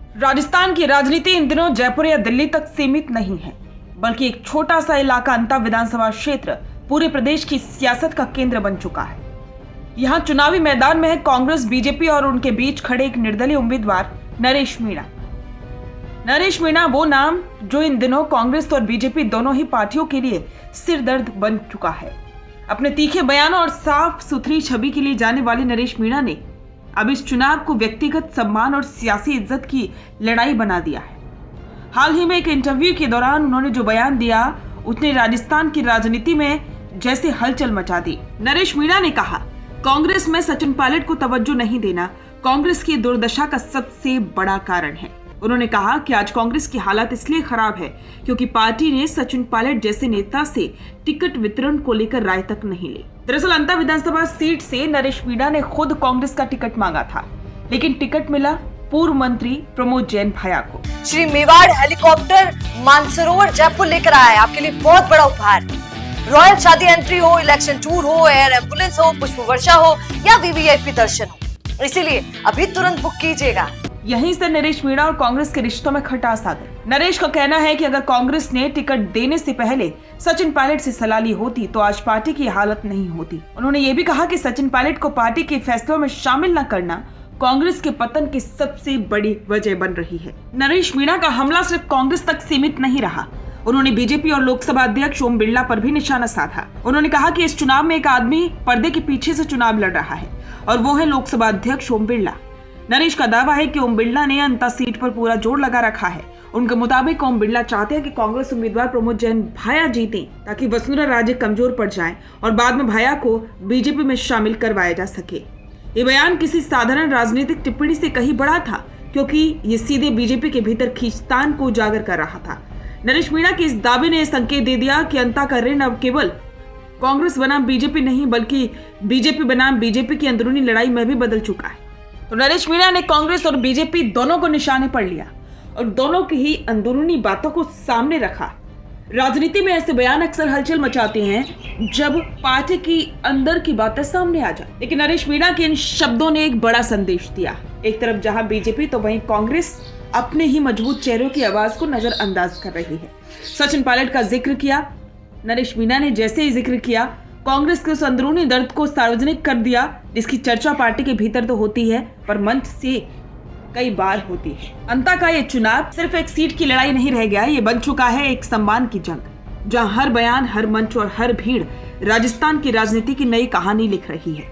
राजस्थान की राजनीति इन दिनों जयपुर या दिल्ली तक सीमित नहीं है, बल्कि एक छोटा सा इलाका अंता विधानसभा क्षेत्र पूरे प्रदेश की सियासत का केंद्र बन चुका है। यहाँ चुनावी मैदान में है कांग्रेस, बीजेपी और उनके बीच खड़े एक निर्दलीय उम्मीदवार नरेश मीणा। नरेश मीणा वो नाम जो इन दिनों कांग्रेस और बीजेपी दोनों ही पार्टियों के लिए सिरदर्द बन चुका है। अपने तीखे बयानों और साफ सुथरी छवि के लिए जाने वाले नरेश मीणा ने अब इस चुनाव को व्यक्तिगत सम्मान और सियासी इज्जत की लड़ाई बना दिया है। हाल ही में एक इंटरव्यू के दौरान उन्होंने जो बयान दिया उसने राजस्थान की राजनीति में जैसे हलचल मचा दी। नरेश मीणा ने कहा, कांग्रेस में सचिन पायलट को तवज्जो नहीं देना कांग्रेस की दुर्दशा का सबसे बड़ा कारण है। उन्होंने कहा कि आज कांग्रेस की हालत इसलिए खराब है क्योंकि पार्टी ने सचिन पायलट जैसे नेता से टिकट वितरण को लेकर राय तक नहीं ली। दरअसल अंता विधानसभा सीट से नरेश मीणा ने खुद कांग्रेस का टिकट मांगा था, लेकिन टिकट मिला पूर्व मंत्री प्रमोद जैन भैया को। श्री मेवाड़ हेलीकॉप्टर मानसरोवर जयपुर लेकर आया है आपके लिए बहुत बड़ा उपहार। रॉयल शादी एंट्री हो, इलेक्शन टूर हो, एयर एम्बुलेंस हो, पुष्प वर्षा हो या वीवीआईपी दर्शन हो, इसीलिए अभी तुरंत बुक कीजिएगा। यहीं से नरेश मीणा और कांग्रेस के रिश्तों में खटास आ गई। नरेश का कहना है कि अगर कांग्रेस ने टिकट देने से पहले सचिन पायलट से सलाह ली होती तो आज पार्टी की हालत नहीं होती। उन्होंने ये भी कहा कि सचिन पायलट को पार्टी के फैसलों में शामिल न करना कांग्रेस के पतन की सबसे बड़ी वजह बन रही है। नरेश मीणा का हमला सिर्फ कांग्रेस तक सीमित नहीं रहा, उन्होंने बीजेपी और लोकसभा अध्यक्ष ओम बिरला पर भी निशाना साधा। उन्होंने कहा कि इस चुनाव में एक आदमी पर्दे के पीछे से चुनाव लड़ रहा है और वो है लोकसभा अध्यक्ष ओम बिरला। नरेश का दावा है कि ओम बिरला ने अंता सीट पर पूरा जोर लगा रखा है। उनके मुताबिक ओम बिरला चाहते हैं कि कांग्रेस उम्मीदवार प्रमोद जैन भैया जीतें ताकि वसुंधरा राजे कमजोर पड़ जाएं और बाद में भैया को बीजेपी में शामिल करवाया जा सके। ये बयान किसी साधारण राजनीतिक टिप्पणी से कहीं बड़ा था, क्योंकि ये सीधे बीजेपी के भीतर खींचतान को उजागर कर रहा था। नरेश मीणा के इस दावे ने संकेत दे दिया कि अंता का ऋण अब केवल कांग्रेस बनाम बीजेपी नहीं, बल्कि बीजेपी बनाम बीजेपी की अंदरूनी लड़ाई में भी बदल चुका है। तो नरेश मीणा ने कांग्रेस और बीजेपी दोनों को निशाने पर लिया और दोनों की ही अंदरूनी बातों को सामने रखा। राजनीति में ऐसे बयान अक्सर हलचल मचाते हैं जब पार्टी की अंदर की बातें सामने आ जाए, लेकिन नरेश मीणा के इन शब्दों ने एक बड़ा संदेश दिया। एक तरफ जहां बीजेपी तो वहीं कांग्रेस अपने ही मजबूत चेहरों की आवाज को नजरअंदाज कर रही है। सचिन पायलट का जिक्र किया नरेश मीणा ने। जैसे ही जिक्र किया, कांग्रेस के उस अंदरूनी दर्द को सार्वजनिक कर दिया जिसकी चर्चा पार्टी के भीतर तो होती है पर मंच से कई बार होती है। अंता का ये चुनाव सिर्फ एक सीट की लड़ाई नहीं रह गया, ये बन चुका है एक सम्मान की जंग, जहां हर बयान, हर मंच और हर भीड़ राजस्थान की राजनीति की नई कहानी लिख रही है।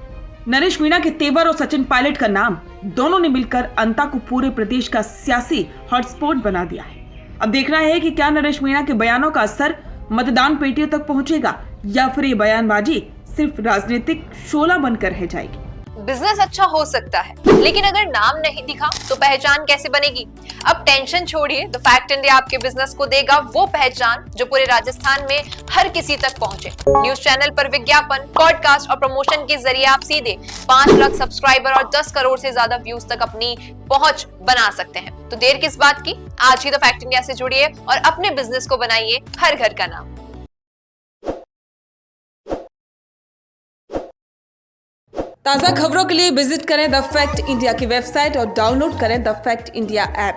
नरेश मीणा के तेवर और सचिन पायलट का नाम दोनों ने मिलकर अंता को पूरे प्रदेश का सियासी हॉटस्पॉट बना दिया है। अब देखना है कि क्या नरेश मीणा के बयानों का असर मतदान पेटियों तक पहुंचेगा या फिर ये बयानबाजी सिर्फ राजनीतिक शोला बनकर रह जाएगी। बिजनेस अच्छा हो सकता है, लेकिन अगर नाम नहीं दिखा तो पहचान कैसे बनेगी? अब टेंशन छोड़िए, द फैक्ट इंडिया आपके बिजनेस को देगा वो पहचान जो पूरे राजस्थान में हर किसी तक पहुंचे। न्यूज चैनल पर विज्ञापन, पॉडकास्ट और प्रमोशन के जरिए आप सीधे 5 लाख सब्सक्राइबर और 10 करोड़ से ज्यादा व्यूज तक अपनी पहुंच बना सकते हैं। तो देर किस बात की, आज ही द फैक्ट इंडिया से जुड़िए और अपने बिजनेस को बनाइए हर घर का नाम। ताज़ा खबरों के लिए विजिट करें द फैक्ट इंडिया की वेबसाइट और डाउनलोड करें द फैक्ट इंडिया ऐप।